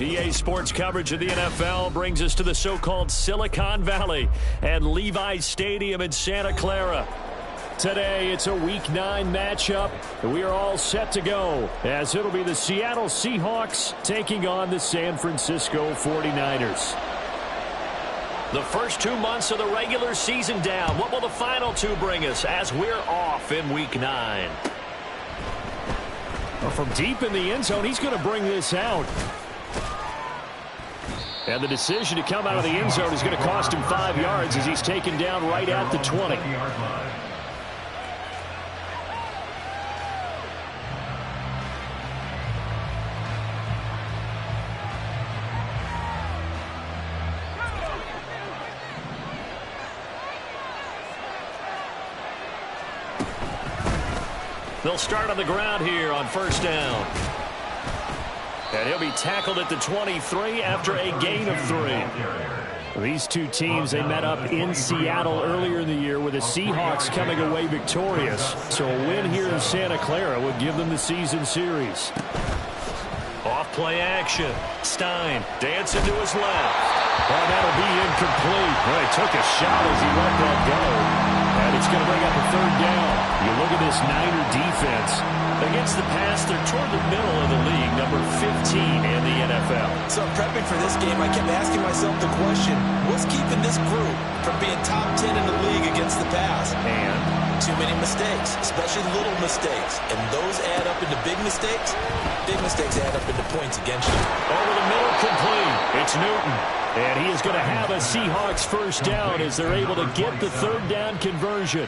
EA Sports coverage of the NFL brings us to the so-called Silicon Valley and Levi's Stadium in Santa Clara. Today, it's a Week 9 matchup, and we are all set to go, as it'll be the Seattle Seahawks taking on the San Francisco 49ers. The first 2 months of the regular season down. What will the final 2 bring us as we're off in Week 9? Well, from deep in the end zone, he's going to bring this out. And the decision to come out of the end zone is going to cost him 5 yards as he's taken down right at the 20. They'll start on the ground here on first down. And he'll be tackled at the 23 after a gain of 3. These two teams, they met up in Seattle earlier in the year with the Seahawks coming away victorious. So a win here in Santa Clara would give them the season series. Off play action. Stein dancing to his left. Oh, that'll be incomplete. Well, he took a shot as he let that go. And it's going to bring up a third down. You look at this Niner defense. Against the pass, they're toward the middle of the league, number 15 in the NFL. So prepping for this game, I kept asking myself the question, what's keeping this group from being top 10 in the league against the pass? And too many mistakes, especially little mistakes. And those add up into big mistakes. Big mistakes add up into points against you. Over the middle, complete. It's Newton. And he is going to have a Seahawks first down as they're able to get the third down conversion.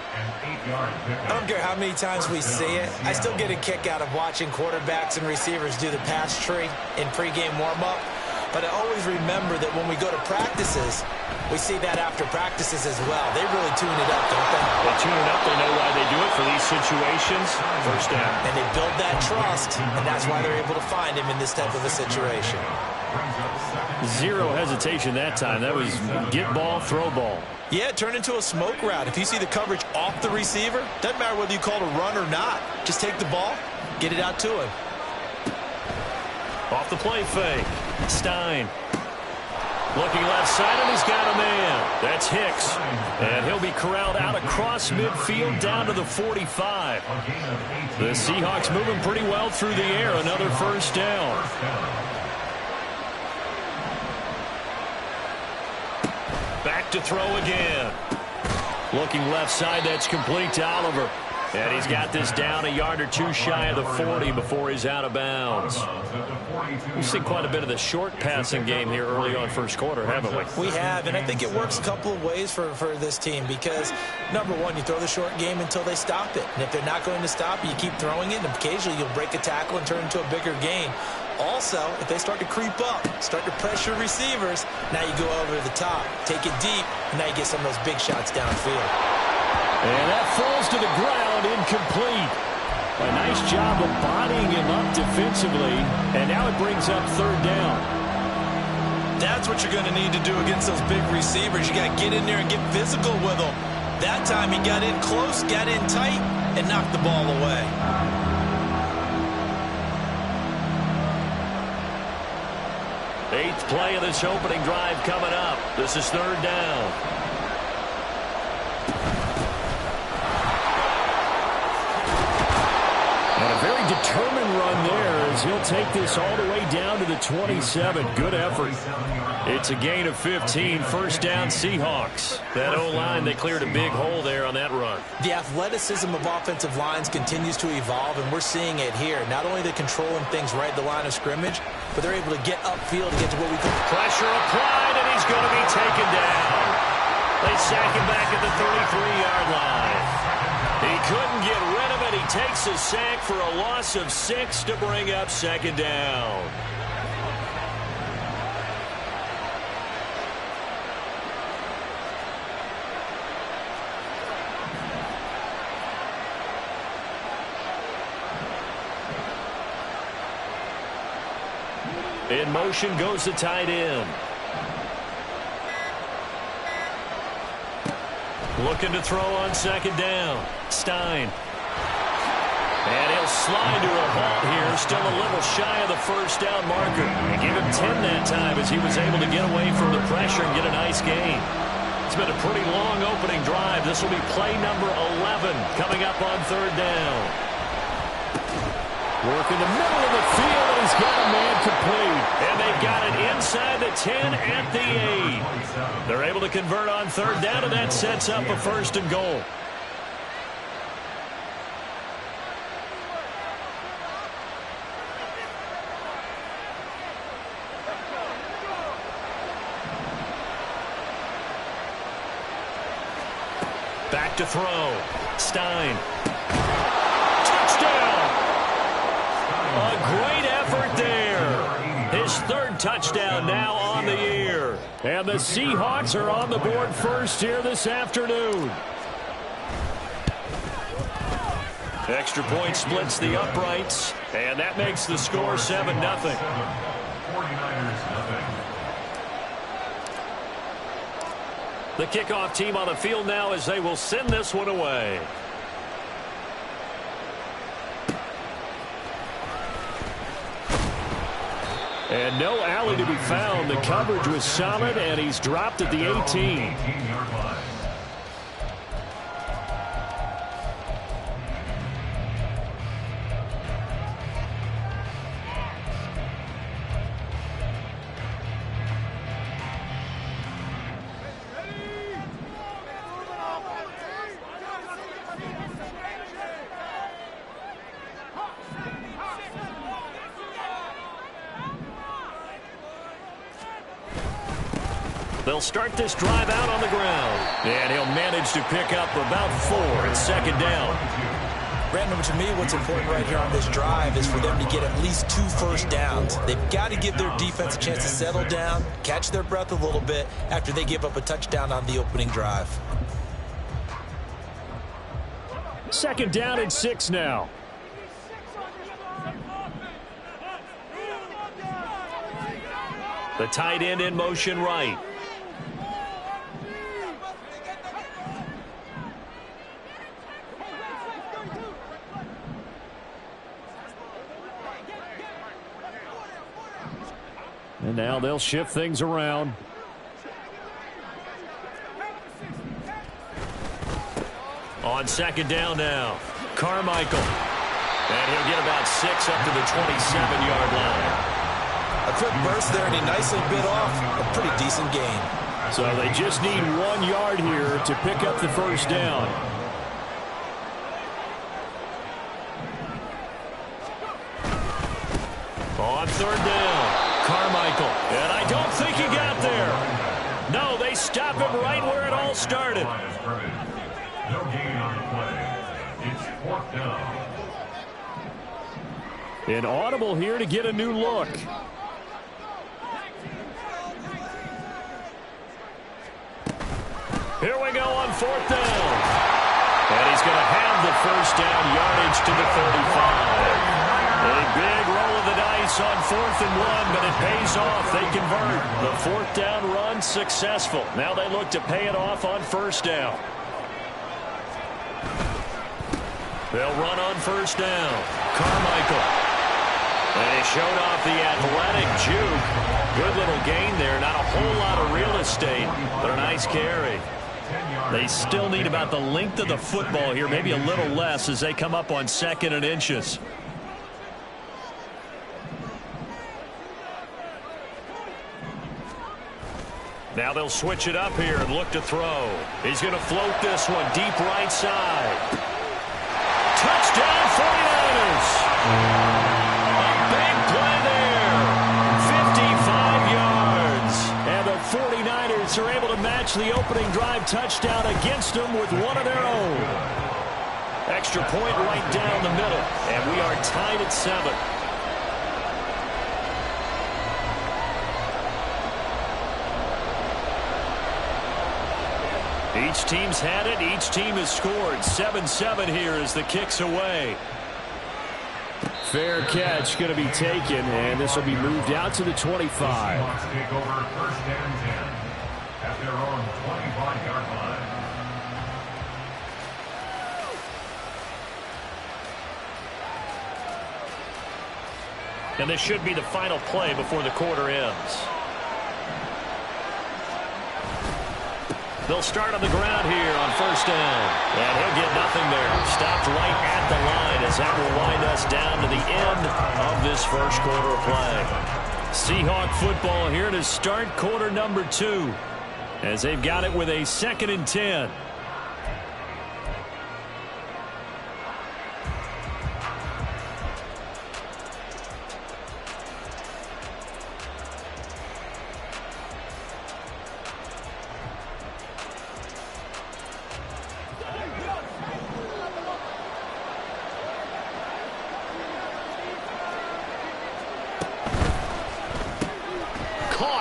I don't care how many times we see it. I still get a kick out of watching quarterbacks and receivers do the pass tree in pregame warm-up. But I always remember that when we go to practices, we see that after practices as well. They really tune it up, don't they? They tune it up. They know why they do it for these situations. First down. And they build that trust, and that's why they're able to find him in this type of a situation. Zero hesitation that time. That was get ball, throw ball. Yeah, it turned into a smoke route. If you see the coverage off the receiver, doesn't matter whether you call it a run or not. Just take the ball, get it out to him. Off the play fake. Stein. Looking left side, and he's got a man. That's Hicks. And he'll be corralled out across midfield down to the 45. The Seahawks moving pretty well through the air. Another first down. Back to throw again. Looking left side, that's complete to Oliver. And he's got this down a yard or two shy of the 40 before he's out of bounds. We've seen quite a bit of the short passing game here early on first quarter, haven't we? We have, and I think it works a couple of ways for this team because, number one, you throw the short game until they stop it. And if they're not going to stop it, you keep throwing it, and occasionally you'll break a tackle and turn it into a bigger gain. Also, if they start to creep up, start to pressure receivers, now you go over the top, take it deep, and now you get some of those big shots downfield. And that falls to the ground, incomplete. A nice job of bodying him up defensively, and now it brings up third down. That's what you're going to need to do against those big receivers. You got to get in there and get physical with them. That time he got in close, got in tight, and knocked the ball away. Eighth play of this opening drive coming up. This is third down. And a very determined run there as he'll take this all the way down to the 27. Good effort. It's a gain of 15. First down, Seahawks. That O-line, they cleared a big hole there on that run. The athleticism of offensive lines continues to evolve, and we're seeing it here. Not only they're controlling things right at the line of scrimmage, but they're able to get upfield to get to what we call pressure applied, and he's going to be taken down. They sack him back at the 33-yard line. He couldn't get rid of it. He takes a sack for a loss of 6 to bring up second down. In motion goes the tight end. Looking to throw on second down. Stein. And he'll slide to a halt here, still a little shy of the first down marker. They gave him 10 that time as he was able to get away from the pressure and get a nice gain. It's been a pretty long opening drive. This will be play number 11 coming up on third down. Work in the middle of the field, and he's got a man complete. And they've got it inside the 10 at the 8. They're able to convert on third down, and that sets up a first and goal. Back to throw. Stein. Touchdown! A great effort there. His third touchdown now on the year. And the Seahawks are on the board first here this afternoon. Extra point splits the uprights, and that makes the score 7-0. 49ers nothing. The kickoff team on the field now as they will send this one away. And no alley to be found. The coverage was solid, and he's dropped at the 18. They'll start this drive out on the ground. And he'll manage to pick up about 4 at second down. Brandon, to me, what's important right here on this drive is for them to get at least 2 first downs. They've got to give their defense a chance to settle down, catch their breath a little bit after they give up a touchdown on the opening drive. Second down and 6 now. The tight end in motion right. And now they'll shift things around. On second down now, Carmichael. And he'll get about 6 up to the 27-yard line. A quick burst there, and he nicely bit off a pretty decent gain. So they just need 1 yard here to pick up the first down. On third down, Carmichael. And I don't think he got there. No, they stop him right where it all started. No gain on the play. It's 4th down. An audible here to get a new look. Here we go on 4th down. And he's going to have the first down, yardage to the 35. A big roll of the dice on 4th and 1, but it pays off. They convert. The 4th down run successful. Now they look to pay it off on first down. They'll run on first down. Carmichael. And he showed off the athletic juke. Good little gain there. Not a whole lot of real estate, but a nice carry. They still need about the length of the football here, maybe a little less as they come up on 2nd and inches. Now they'll switch it up here and look to throw. He's going to float this one deep right side. Touchdown 49ers. A big play there. 55 yards. And the 49ers are able to match the opening drive touchdown against them with one of their own. Extra point right down the middle. And we are tied at 7. Each team's had it. Each team has scored. 7-7 here as the kick's away. Fair catch going to be taken, and this will be moved out to the 25. Seahawks take over 1st and 10 at their own 25-yard line. And this should be the final play before the quarter ends. They'll start on the ground here on first down. And he'll get nothing there. Stopped right at the line as that will wind us down to the end of this first quarter of play. Seahawk football here to start quarter number 2 as they've got it with a 2nd and 10.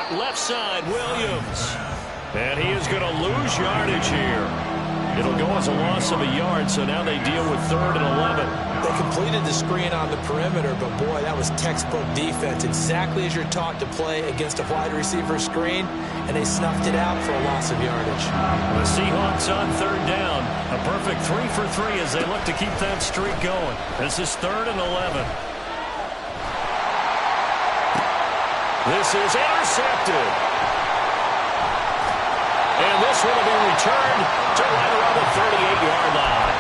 Left side, Williams. And he is going to lose yardage here. It'll go as a loss of a yard, so now they deal with 3rd and 11. They completed the screen on the perimeter, but boy, that was textbook defense. Exactly as you're taught to play against a wide receiver screen, and they snuffed it out for a loss of yardage. The Seahawks on 3rd down. A perfect 3 for 3 as they look to keep that streak going. This is 3rd and 11. This is intercepted. And this one will be returned to right around the 38-yard line.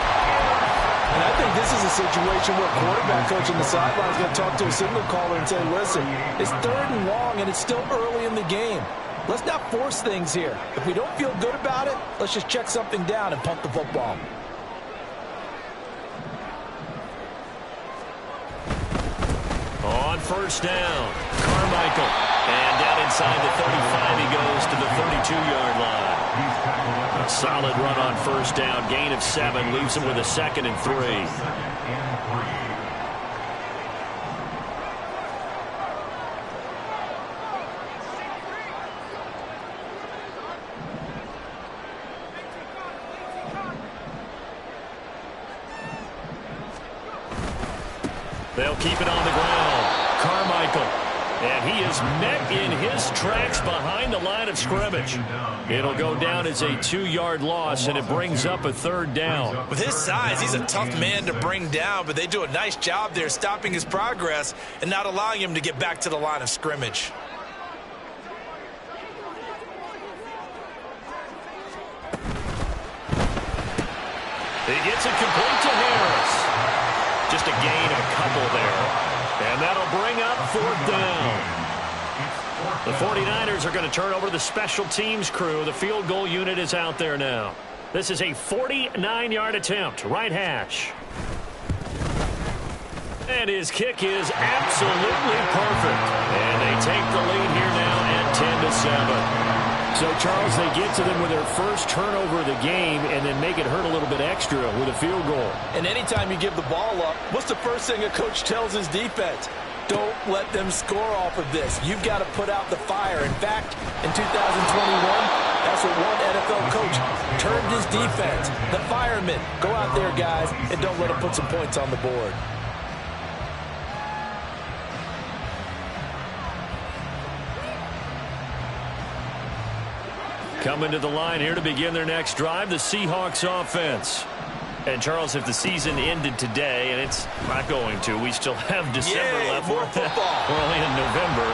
And I think this is a situation where quarterback coach on the sideline is going to talk to a signal caller and say, listen, it's 3rd and long and it's still early in the game. Let's not force things here. If we don't feel good about it, let's just check something down and punt the football. On first down, Carmichael. And down inside the 35, he goes to the 32-yard line. A solid run on first down. Gain of 7 leaves him with a 2nd and 3. They'll keep it on the ground. Carmichael. And he is met in his tracks behind the line of scrimmage. It'll go down as a 2-yard loss, and it brings up a 3rd down. With his size, he's a tough man to bring down, but they do a nice job there stopping his progress and not allowing him to get back to the line of scrimmage. He gets it complete to Harris. Just a gain of a couple there. And that'll bring up 4th down. The 49ers are going to turn over to the special teams crew. The field goal unit is out there now. This is a 49-yard attempt. Right hash. And his kick is absolutely perfect. And they take the lead here now at 10-7. So, Charles, they get to them with their first turnover of the game and then make it hurt a little bit extra with a field goal. And anytime you give the ball up, what's the first thing a coach tells his defense? Don't let them score off of this. You've got to put out the fire. In fact, in 2021, that's what one NFL coach turned his defense. The firemen. Go out there, guys, and don't let them put some points on the board. Coming to the line here to begin their next drive, the Seahawks offense. And, Charles, if the season ended today, and it's not going to, we still have December left. More football. We're only in November.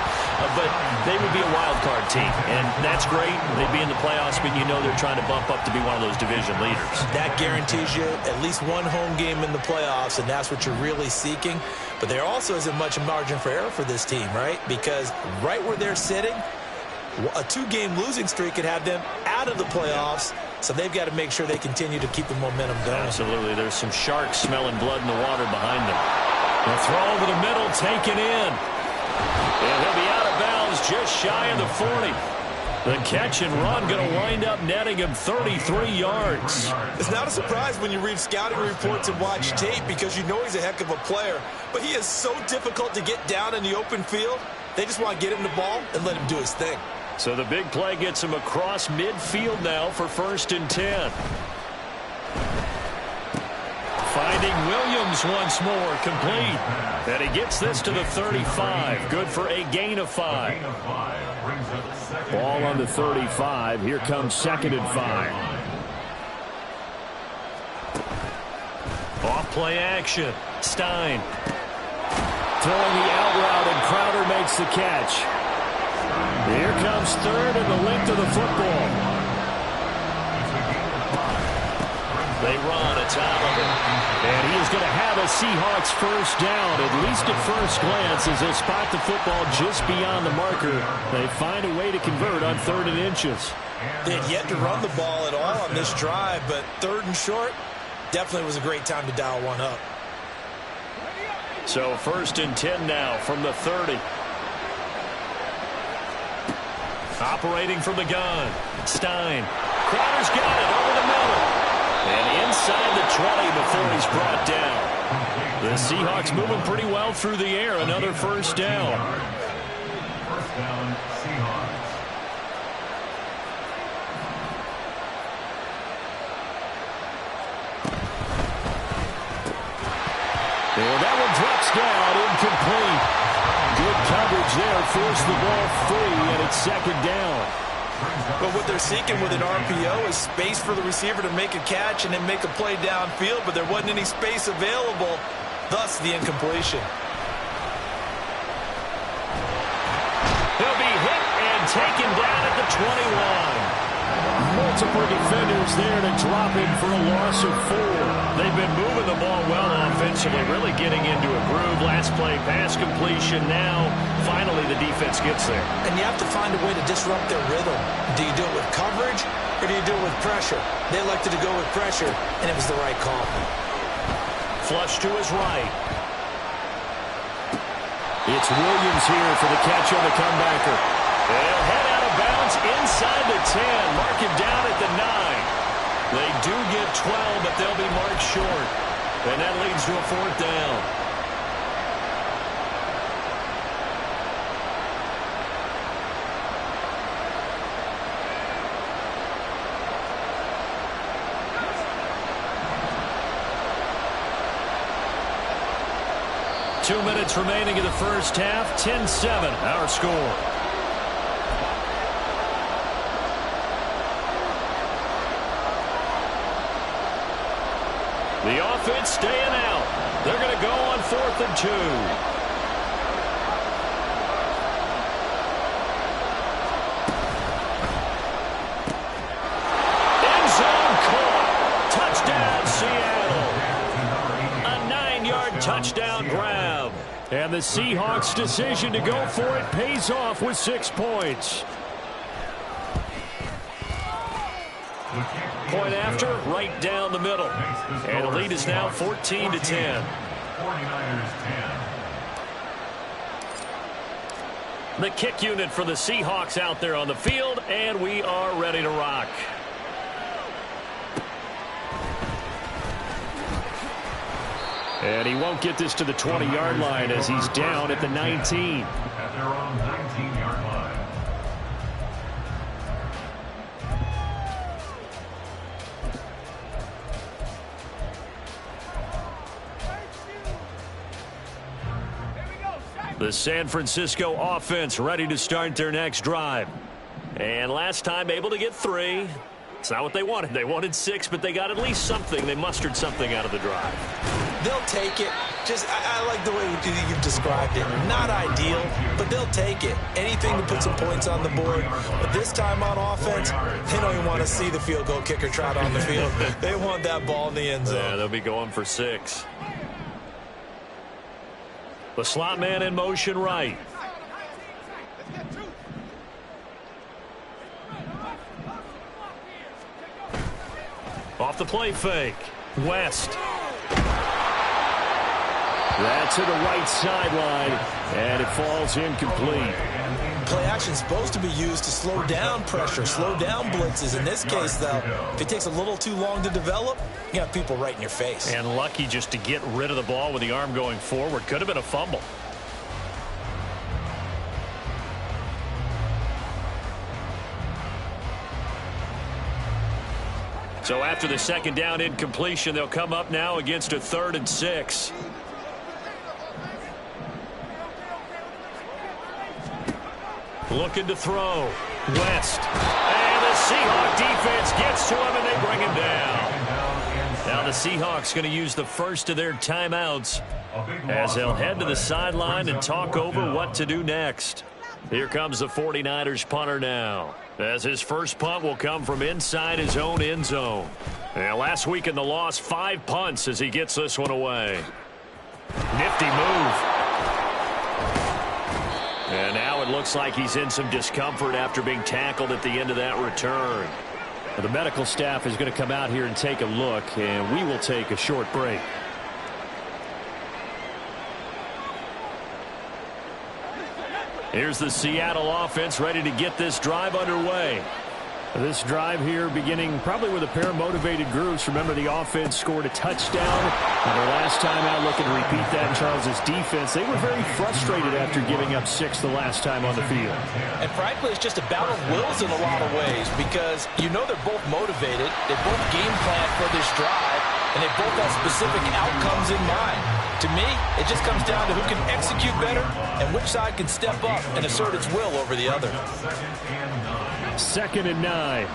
But they would be a wild card team, and that's great. They'd be in the playoffs, but you know they're trying to bump up to be one of those division leaders. That guarantees you at least one home game in the playoffs, and that's what you're really seeking. But there also isn't much margin for error for this team, right? Because right where they're sitting, a 2-game losing streak could have them out of the playoffs, so they've got to make sure they continue to keep the momentum going. Absolutely. There's some sharks smelling blood in the water behind them. The throw over the middle, taken in. And he'll be out of bounds just shy of the 40. The catch and run going to wind up netting him 33 yards. It's not a surprise when you read scouting reports and watch tape because you know he's a heck of a player. But he is so difficult to get down in the open field. They just want to get him the ball and let him do his thing. So the big play gets him across midfield now for 1st and 10. Finding Williams once more, complete. And he gets this to the 35. Good for a gain of 5. Ball on the 35. Here comes 2nd and 5. Off play action. Stein. throwing the out route, and Crowder makes the catch. Here comes third and the length of the football. They run a top of it. And he is going to have a Seahawks first down, at least at first glance, as they'll spot the football just beyond the marker. They find a way to convert on 3rd and inches. They had yet to run the ball at all on this drive, but 3rd and short definitely was a great time to dial one up. So 1st and 10 now from the 30. Operating from the gun, Stein. Crowder's got it over the middle. And inside the 20 before he's brought down. The Seahawks moving pretty well through the air. Another first down. First down, Seahawks. And that one drops down, incomplete. Good coverage there, forced the ball free, and it's 2nd down. But what they're seeking with an RPO is space for the receiver to make a catch and then make a play downfield, but there wasn't any space available, thus the incompletion. He'll be hit and taken down at the 21. Multiple defenders there to drop him for a loss of 4. They've been moving the ball well offensively, really getting into a groove. Last play, pass completion. Now, finally, the defense gets there. And you have to find a way to disrupt their rhythm. Do you do it with coverage, or do you do it with pressure? They elected to go with pressure, and it was the right call. Flush to his right. It's Williams here for the catch on the comebacker. They'll head out of bounds inside the 10. Mark him down at the 9. They do get 12, but they'll be marked short. And that leads to a 4th down. Two minutes remaining in the first half. 10-7, our score. The offense staying out. They're going to go on 4th and 2. End zone caught. Touchdown, Seattle. A 9-yard touchdown grab. And the Seahawks' decision to go for it pays off with 6 points. Point after, right down the middle. And the lead is now 14-10. 49ers 10. The kick unit for the Seahawks out there on the field, and we are ready to rock. And he won't get this to the 20-yard line as he's down at the 19. At their own 19-yard line. The San Francisco offense ready to start their next drive. And last time able to get 3. It's not what they wanted. They wanted 6, but they got at least something. They mustered something out of the drive. They'll take it. I like the way you've described it. Not ideal, but they'll take it. Anything to put some points on the board. But this time on offense, they don't even want to see the field goal kicker trot on the field. They want that ball in the end zone. Yeah, they'll be going for 6. The slot man in motion right. Off the play fake. West. That's to the right sideline, and it falls incomplete. Play action is supposed to be used to slow down pressure, slow down blitzes. In this case, though, if it takes a little too long to develop, you got people right in your face. And lucky just to get rid of the ball with the arm going forward. Could have been a fumble. So after the second down incompletion, they'll come up now against a 3rd and 6. Looking to throw. West. And the Seahawk defense gets to him, and they bring him down. Now the Seahawks going to use the first of their timeouts as they'll head to the sideline and talk over what to do next. Here comes the 49ers punter now, as his first punt will come from inside his own end zone. And last week in the loss, 5 punts as he gets this one away. Nifty move. And now it looks like he's in some discomfort after being tackled at the end of that return. Well, the medical staff is going to come out here and take a look, and we will take a short break. Here's the Seattle offense ready to get this drive underway. This drive here beginning probably with a pair of motivated groups. Remember, the offense scored a touchdown. And their last time out, looking to repeat that in Charles' defense. They were very frustrated after giving up 6 the last time on the field. And frankly, it's just a battle of wills in a lot of ways, because you know they're both motivated. They both game plan for this drive, and they both have specific outcomes in mind. To me, it just comes down to who can execute better and which side can step up and assert its will over the other. 2nd and 9.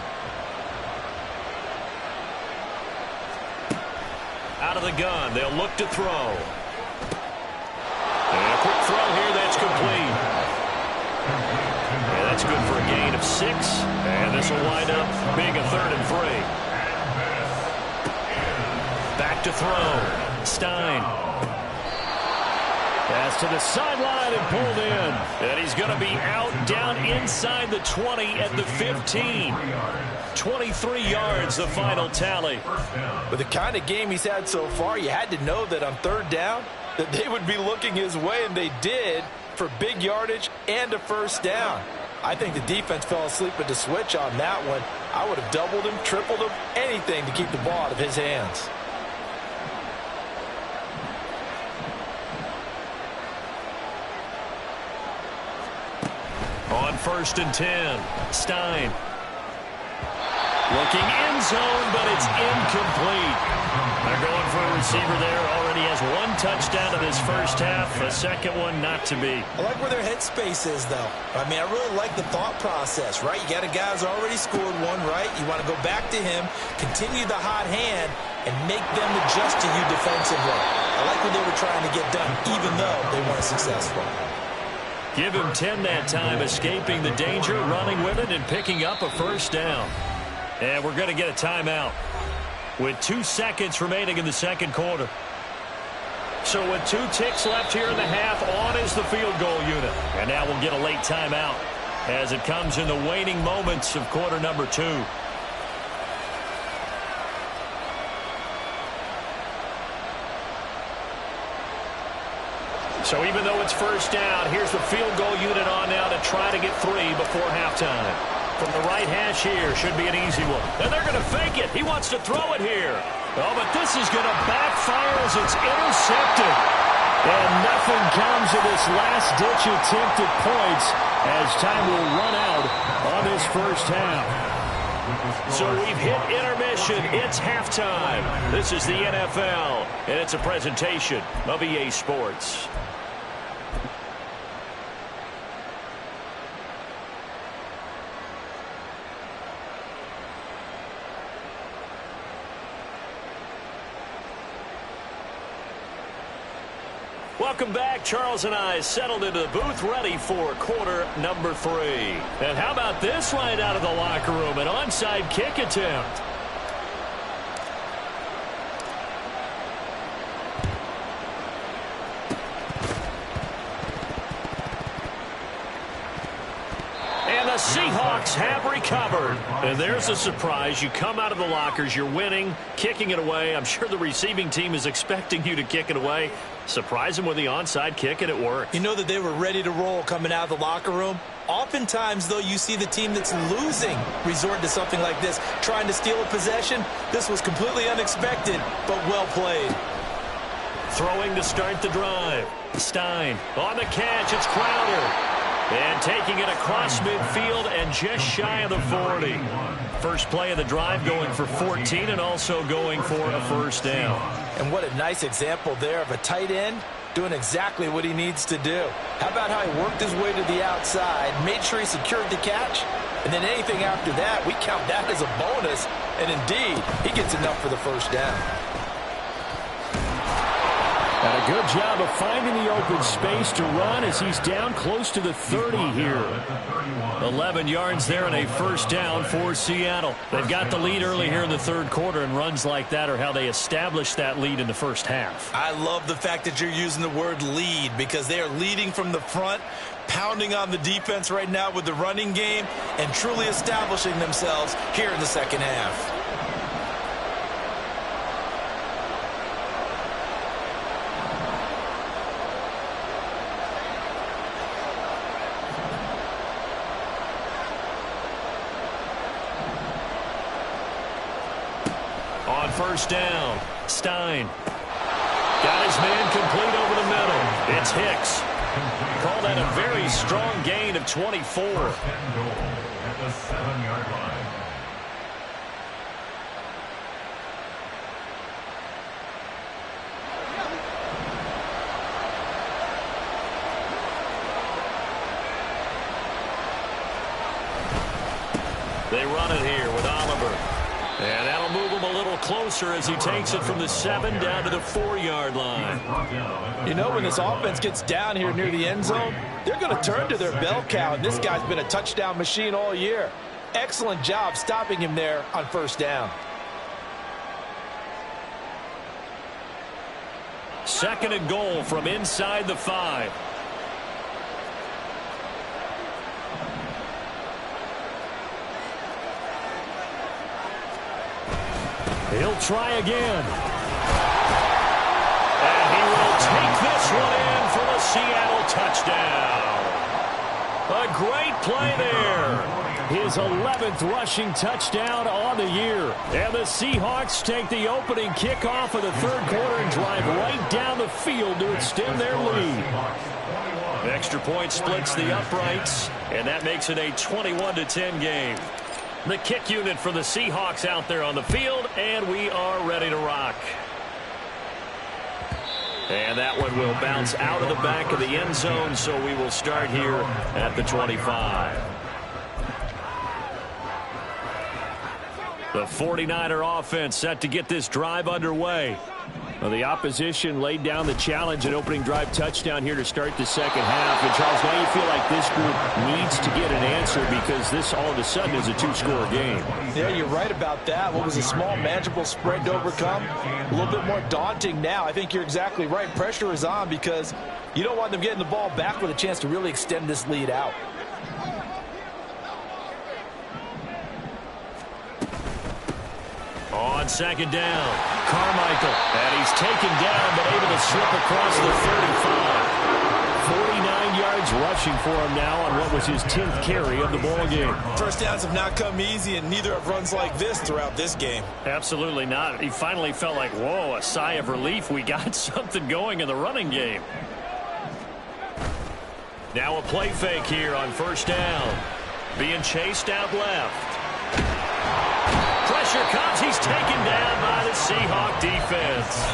Out of the gun, they'll look to throw. And a quick throw here, that's complete. And that's good for a gain of 6. And this will wind up being a 3rd and 3. Back to throw. Stein. Pass to the sideline and pulled in. And he's going to be out down inside the 20 at the 15. 23 yards, the final tally. With the kind of game he's had so far, you had to know that on 3rd down, that they would be looking his way, and they did, for big yardage and a 1st down. I think the defense fell asleep at the switch on that one. I would have doubled him, tripled him, anything to keep the ball out of his hands. On 1st and 10, Stein. Looking end zone, but it's incomplete. They're going for a receiver there. Already has 1 touchdown in this first half. A second one not to be. I like where their headspace is, though. I mean, I really like the thought process, right? You got a guy who's already scored 1, right? You want to go back to him, continue the hot hand, and make them adjust to you defensively. I like what they were trying to get done, even though they weren't successful. Give him 10 that time, escaping the danger, running with it, and picking up a 1st down. And we're going to get a timeout with 2 seconds remaining in the 2nd quarter. So with 2 ticks left here in the half, on is the field goal unit. And now we'll get a late timeout as it comes in the waning moments of quarter number 2. So even though it's 1st down, here's the field goal unit on now to try to get 3 before halftime. From the right hash here, should be an easy one. And they're going to fake it. He wants to throw it here. Oh, but this is going to backfire as it's intercepted. And nothing comes of this last-ditch attempt at points as time will run out on this first half. So we've hit intermission. It's halftime. This is the NFL, and it's a presentation of EA Sports. Welcome back. Charles and I settled into the booth ready for quarter number 3. And how about this right out of the locker room? An onside kick attempt. And the Seahawks have recovered. And there's a surprise. You come out of the lockers, you're winning, kicking it away. I'm sure the receiving team is expecting you to kick it away. Surprise them with the onside kick, and it worked. You know that they were ready to roll coming out of the locker room. Oftentimes, though, you see the team that's losing resort to something like this, trying to steal a possession. This was completely unexpected, but well played. Throwing to start the drive. Stein on the catch. It's Crowder. And taking it across midfield and just shy of the 40. First play of the drive going for 14 and also going for a 1st down. And what a nice example there of a tight end doing exactly what he needs to do. How about how he worked his way to the outside, made sure he secured the catch, and then anything after that, we count that as a bonus. And indeed, he gets enough for the 1st down. And a good job of finding the open space to run as he's down close to the 30 here. 11 yards there and a first down for Seattle. They've got the lead early here in the third quarter, and runs like that are how they establish that lead in the first half. I love the fact that you're using the word lead, because they are leading from the front, pounding on the defense right now with the running game, and truly establishing themselves here in the second half. On first down, Stein got his man complete over the middle. It's Hicks. Call that a very strong gain of 24. First and goal at the 7-yard line. They run it here with Oliver. And that'll move him a little closer as he takes it from the 7 down to the 4-yard line. You know, when this offense gets down here near the end zone, they're going to turn to their bell cow, and this guy's been a touchdown machine all year. Excellent job stopping him there on first down. Second and goal from inside the 5. He'll try again. And he will take this one in for the Seattle touchdown. A great play there. His 11th rushing touchdown on the year. And the Seahawks take the opening kickoff of the third quarter and drive right down the field to extend their lead. Extra point splits the uprights, and that makes it a 21-10 game. The kick unit for the Seahawks out there on the field, and we are ready to rock. And that one will bounce out of the back of the end zone, so we will start here at the 25. The 49er offense set to get this drive underway. Well, the opposition laid down the challenge and opening drive touchdown here to start the second half. And, Charles, now you feel like this group needs to get an answer because this all of a sudden is a two-score game. Yeah, you're right about that. What was a small, manageable spread to overcome? A little bit more daunting now. I think you're exactly right. Pressure is on because you don't want them getting the ball back with a chance to really extend this lead out. On second down, Carmichael. And he's taken down, but able to slip across the 35. 49 yards rushing for him now on what was his 10th carry of the ball game. First downs have not come easy, and neither have runs like this throughout this game. Absolutely not. He finally felt like, whoa, a sigh of relief. We got something going in the running game. Now a play fake here on first down. Being chased out left. Pressure comes. He's taken down by the Seahawk defense.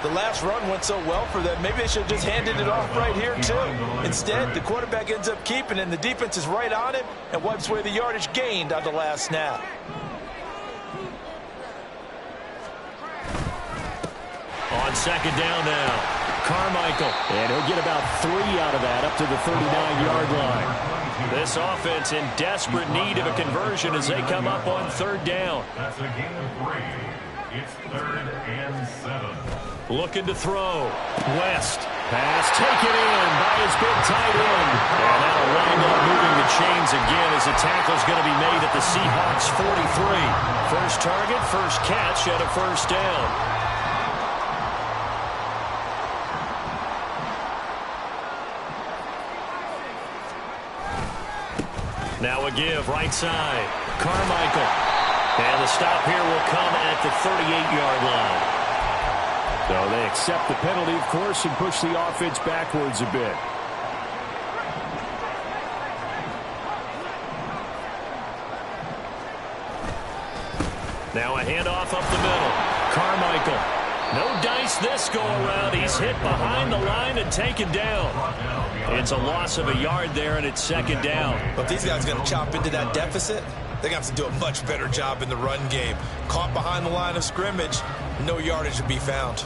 The last run went so well for them. Maybe they should have just handed it off right here, too. Instead, the quarterback ends up keeping it, and the defense is right on it and wipes away the yardage gained on the last snap. On second down now, Carmichael. And he'll get about 3 out of that up to the 39-yard line. This offense in desperate need of a conversion as they come up on third down. That's a gain of 3. It's 3rd and 7. Looking to throw. West. Pass taken in by his big tight end. And now wind up moving the chains again as the tackle's going to be made at the Seahawks 43. First target, first catch at a first down. Now a give right side. Carmichael. And the stop here will come at the 38-yard line. So they accept the penalty, of course, and push the offense backwards a bit. Now a handoff up the middle. Carmichael. No dice this go-around. He's hit behind the line and taken down. It's a loss of a yard there, and it's second down. But these guys are going to chop into that deficit. They're going to have to do a much better job in the run game. Caught behind the line of scrimmage, no yardage to be found.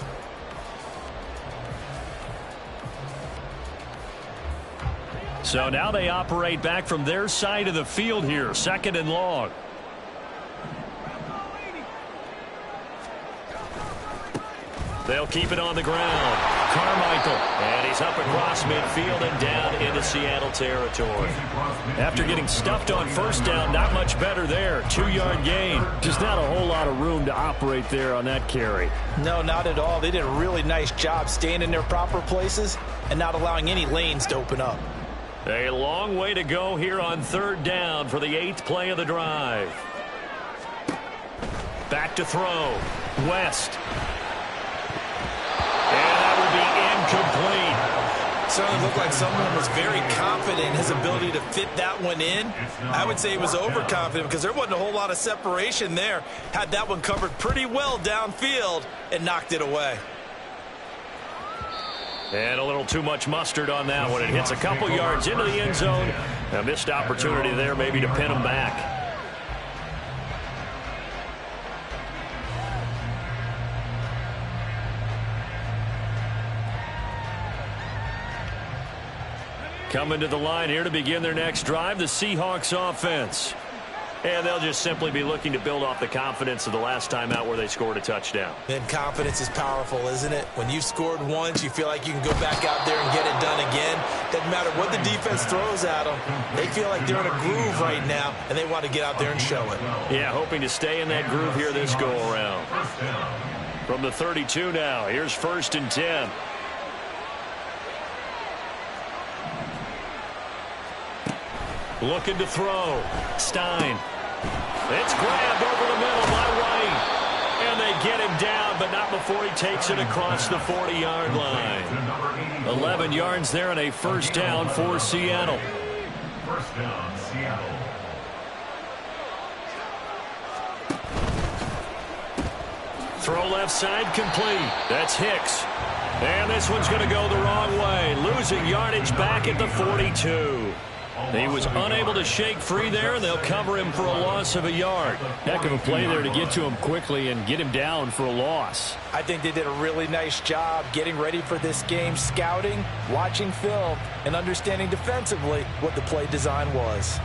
So now they operate back from their side of the field here, 2nd and long. They'll keep it on the ground. Carmichael, and he's up across midfield and down into Seattle territory. After getting stuffed on 1st down, not much better there. 2-yard gain. Just not a whole lot of room to operate there on that carry. No, not at all. They did a really nice job staying in their proper places and not allowing any lanes to open up. A long way to go here on 3rd down for the 8th play of the drive. Back to throw. West. And that will be incomplete. Certainly looked like someone was very confident in his ability to fit that one in. I would say he was overconfident because there wasn't a whole lot of separation there. Had that one covered pretty well downfield and knocked it away. And a little too much mustard on that one. It hits a couple yards into the end zone. A missed opportunity there maybe to pin him back. Coming to the line here to begin their next drive, the Seahawks offense. And they'll just simply be looking to build off the confidence of the last time out where they scored a touchdown. And confidence is powerful, isn't it? When you've scored once, you feel like you can go back out there and get it done again. Doesn't matter what the defense throws at them. They feel like they're in a groove right now, and they want to get out there and show it. Yeah, hoping to stay in that groove here this go-around. From the 32 now, here's 1st and 10. Looking to throw. Stein. It's grabbed over the middle by White. And they get him down, but not before he takes it across the 40-yard line. 11 yards there and a 1st down for Seattle. 1st down, Seattle. Throw left side complete. That's Hicks. And this one's going to go the wrong way. Losing yardage back at the 42. He was unable to shake free there, and they'll cover him for a loss of a yard. Heck of a play there to get to him quickly and get him down for a loss. I think they did a really nice job getting ready for this game, scouting, watching film, and understanding defensively what the play design was.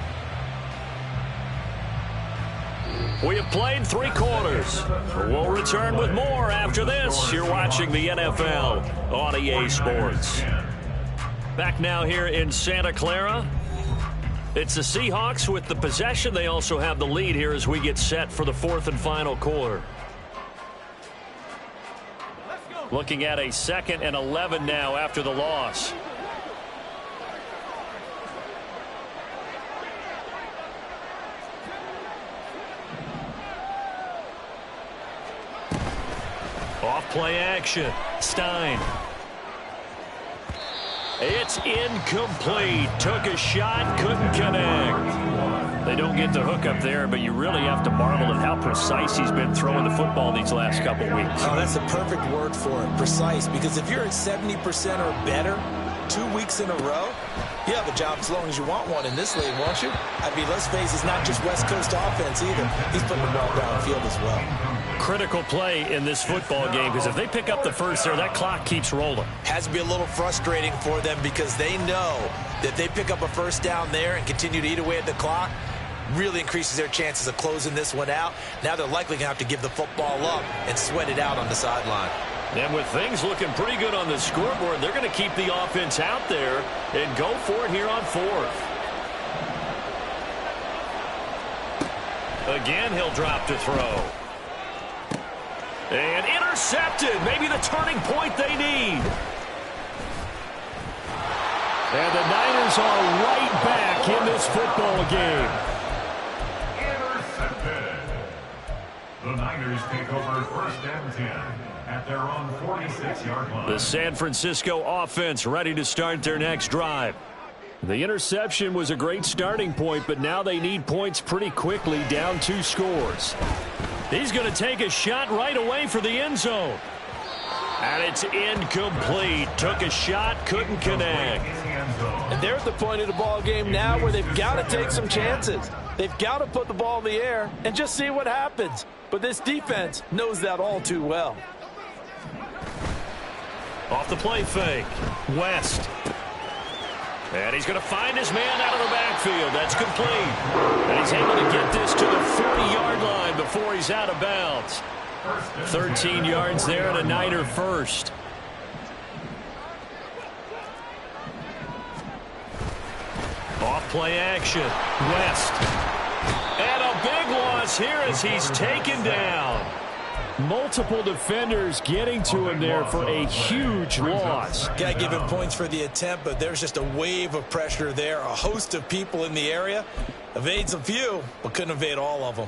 We have played 3 quarters. We'll return with more after this. You're watching the NFL on EA Sports. Back now here in Santa Clara. It's the Seahawks with the possession. They also have the lead here as we get set for the 4th and final quarter. Looking at a 2nd and 11 now after the loss. Off play action. Stein. It's incomplete. Took a shot, couldn't connect. They don't get the hook up there, but you really have to marvel at how precise he's been throwing the football these last couple weeks. Oh, that's the perfect word for it, precise, because if you're at 70% or better 2 weeks in a row, you have a job as long as you want one in this league, won't you? I mean, let's face it, it's not just West Coast offense either. He's putting the ball downfield as well. Critical play in this football game, because if they pick up the first there, that clock keeps rolling. Has to be a little frustrating for them because they know that if they pick up a 1st down there and continue to eat away at the clock, really increases their chances of closing this one out. Now they're likely going to have to give the football up and sweat it out on the sideline. And with things looking pretty good on the scoreboard, they're going to keep the offense out there and go for it here on 4th. Again, he'll drop to throw. And intercepted. Maybe the turning point they need. And the Niners are right back in this football game. Intercepted. The Niners take over 1st and 10 at their own 46-yard line. The San Francisco offense ready to start their next drive. The interception was a great starting point, but now they need points pretty quickly, down 2 scores. He's going to take a shot right away for the end zone. And it's incomplete. Took a shot, couldn't connect. And they're at the point of the ball game now where they've got to take some chances. They've got to put the ball in the air and just see what happens. But this defense knows that all too well. Off the play fake. West. And he's going to find his man out of the backfield. That's complete. And he's able to get this to the 40-yard line before he's out of bounds. 13 yards there and a Niner first. Off play action. West. And a big loss here as he's taken down. Multiple defenders getting to him there for a huge loss. Got to give him points for the attempt, but there's just a wave of pressure there. A host of people in the area. Evades a few, but couldn't evade all of them.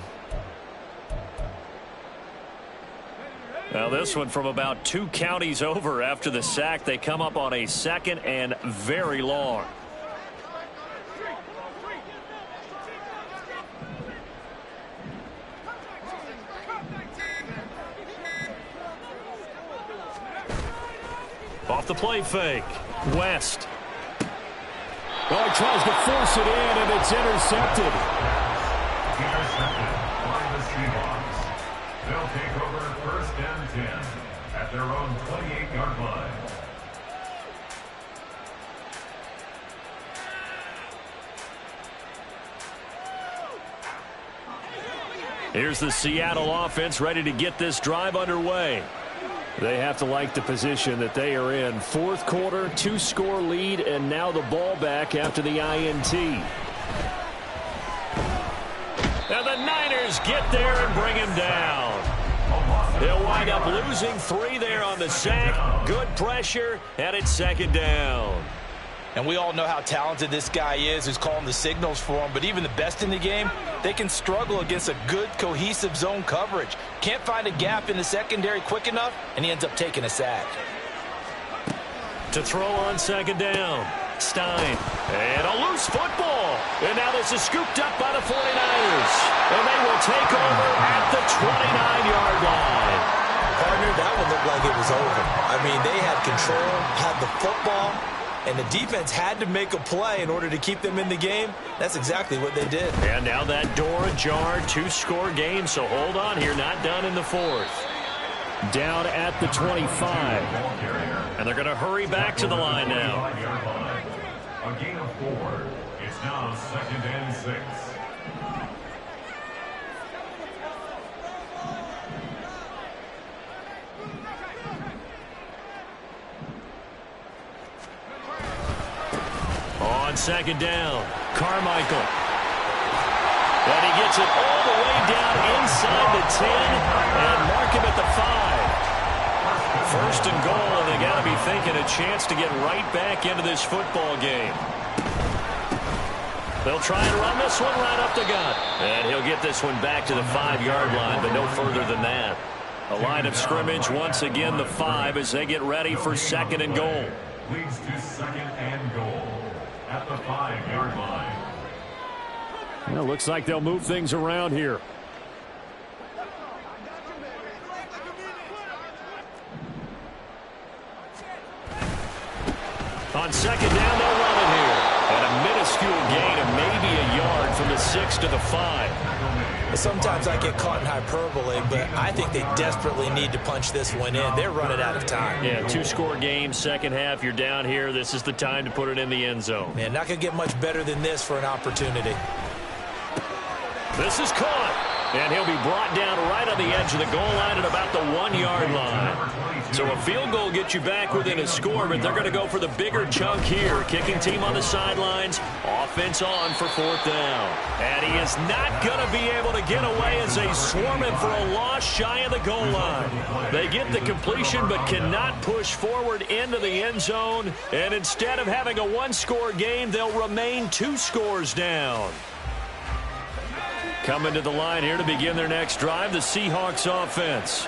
Now this one from about 2 counties over after the sack. They come up on a 2nd and very long. Off the play fake. West. Oh, he tries to force it in, and it's intercepted. Intercepted by the Seahawks. They'll take over 1st and 10 at their own 28-yard line. Here's the Seattle offense ready to get this drive underway. They have to like the position that they are in. 4th quarter, 2-score lead, and now the ball back after the INT. And the Niners get there and bring him down. He'll wind up losing 3 there on the sack. Good pressure, and it's 2nd down. And we all know how talented this guy is who's calling the signals for him. But even the best in the game, they can struggle against a good, cohesive zone coverage. Can't find a gap in the secondary quick enough, and he ends up taking a sack. To throw on 2nd down. Stein. And a loose football. And now this is scooped up by the 49ers. And they will take over at the 29-yard line. Partner, that one looked like it was over. I mean, they had control, had the football, and the defense had to make a play in order to keep them in the game. That's exactly what they did. And now that door ajar, 2-score game, so hold on here, not done in the 4th. Down at the 25. And they're going to hurry back to the line now. A gain of 4. It's now 2nd and 6. On 2nd down, Carmichael. And he gets it all the way down inside the 10 and mark him at the 5. 1st and goal, and they got to be thinking a chance to get right back into this football game. They'll try and run this one right up the gut. And he'll get this one back to the 5-yard line, but no further than that. A line of scrimmage, once again the 5 as they get ready for 2nd and goal. Leads to 2nd and goal at the 5-yard line. Well, looks like they'll move things around here. On 2nd down, they'll run it here. And a minuscule gain of maybe a yard from the 6 to the 5. Sometimes I get caught in hyperbole, but I think they desperately need to punch this one in. They're running out of time. Yeah, 2-score game, 2nd half. You're down here. This is the time to put it in the end zone. Man, not going to get much better than this for an opportunity. This is caught. And he'll be brought down right on the edge of the goal line at about the 1-yard line. So a field goal gets you back within a score, but they're going to go for the bigger chunk here. Kicking team on the sidelines. Offense on for 4th down. And he is not going to be able to get away as they swarm him for a loss shy of the goal line. They get the completion but cannot push forward into the end zone. And instead of having a 1-score game, they'll remain 2 scores down. Coming to the line here to begin their next drive, the Seahawks offense.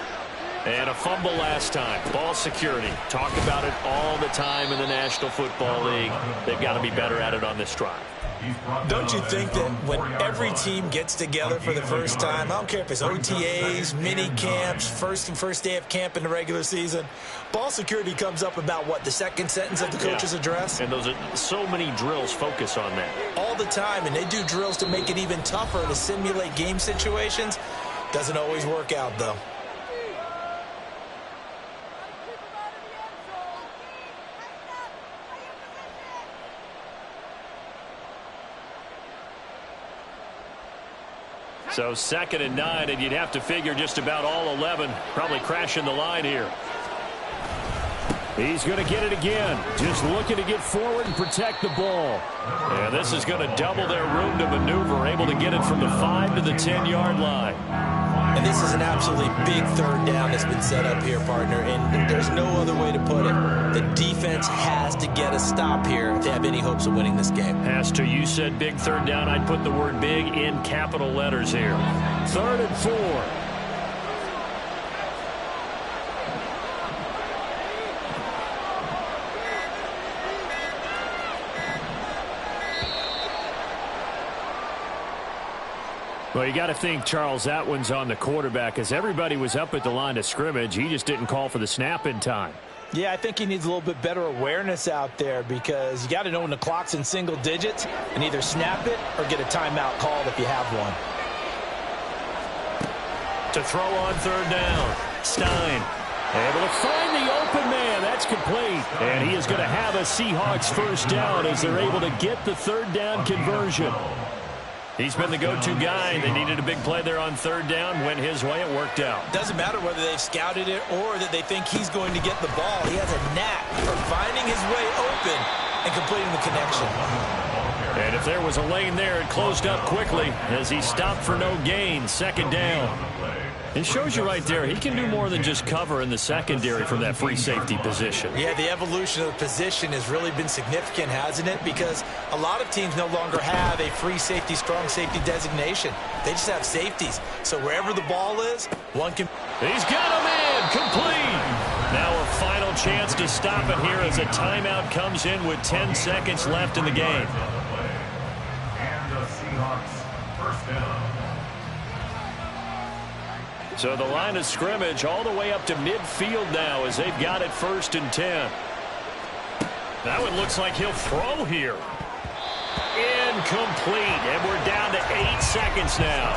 And a fumble last time. Ball security. Talk about it all the time in the National Football League. They've got to be better at it on this drive. Don't you think that when every team gets together for the first time, I don't care if it's OTAs, mini camps, first day of camp in the regular season, ball security comes up about, what, the 2nd sentence of the coach's address? And those are so many drills focus on that. All the time, and they do drills to make it even tougher to simulate game situations. Doesn't always work out, though. So 2nd and 9, and you'd have to figure just about all 11 probably crashing the line here. He's going to get it again. Just looking to get forward and protect the ball. And this is going to double their room to maneuver, able to get it from the 5 to the 10-yard line. And this is an absolutely big 3rd down that's been set up here, partner, and there's no other way to put it. The defense has to get a stop here if they have any hopes of winning this game. Has to. You said big 3rd down. I'd put the word big in capital letters here. 3rd and 4. Well, you got to think, Charles, that one's on the quarterback as everybody was up at the line of scrimmage. He just didn't call for the snap in time. Yeah, I think he needs a little bit better awareness out there because you got to know when the clock's in single digits and either snap it or get a timeout called if you have one. To throw on 3rd down, Stein. Able to find the open man. That's complete. And he is going to have a Seahawks 1st down as they're able to get the 3rd down conversion. He's been the go-to guy. They needed a big play there on 3rd down. Went his way. It worked out. Doesn't matter whether they've scouted it or that they think he's going to get the ball. He has a knack for finding his way open and completing the connection. And if there was a lane there, it closed up quickly as he stopped for no gain. 2nd down. It shows you right there, he can do more than just cover in the secondary from that free safety position. Yeah, the evolution of the position has really been significant, hasn't it? Because a lot of teams no longer have a free safety, strong safety designation. They just have safeties. So wherever the ball is, one can... He's got him in, complete. Now a final chance to stop it here as a timeout comes in with 10 seconds left in the game. And the Seahawks 1st down. So the line of scrimmage all the way up to midfield now as they've got it 1st and 10. That one looks like he'll throw here. Incomplete. And we're down to 8 seconds now.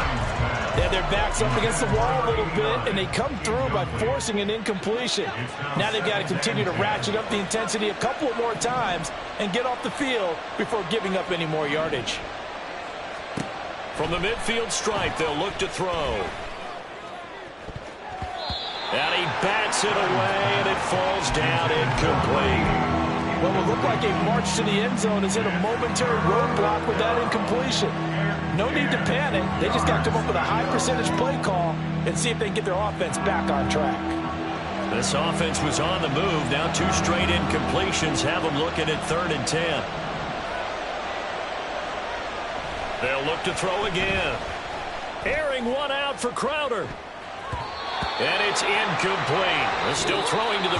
Yeah, their back's up against the wall a little bit, and they come through by forcing an incompletion. Now they've got to continue to ratchet up the intensity a couple more times and get off the field before giving up any more yardage. From the midfield stripe, they'll look to throw. And he bats it away, and it falls down incomplete. What will look like a march to the end zone is in a momentary roadblock with that incompletion. No need to panic. They just got to come up with a high percentage play call and see if they can get their offense back on track. This offense was on the move. Now 2 straight incompletions have them looking at 3rd and 10. They'll look to throw again. Airing one out for Crowder. And it's incomplete. They're still throwing to the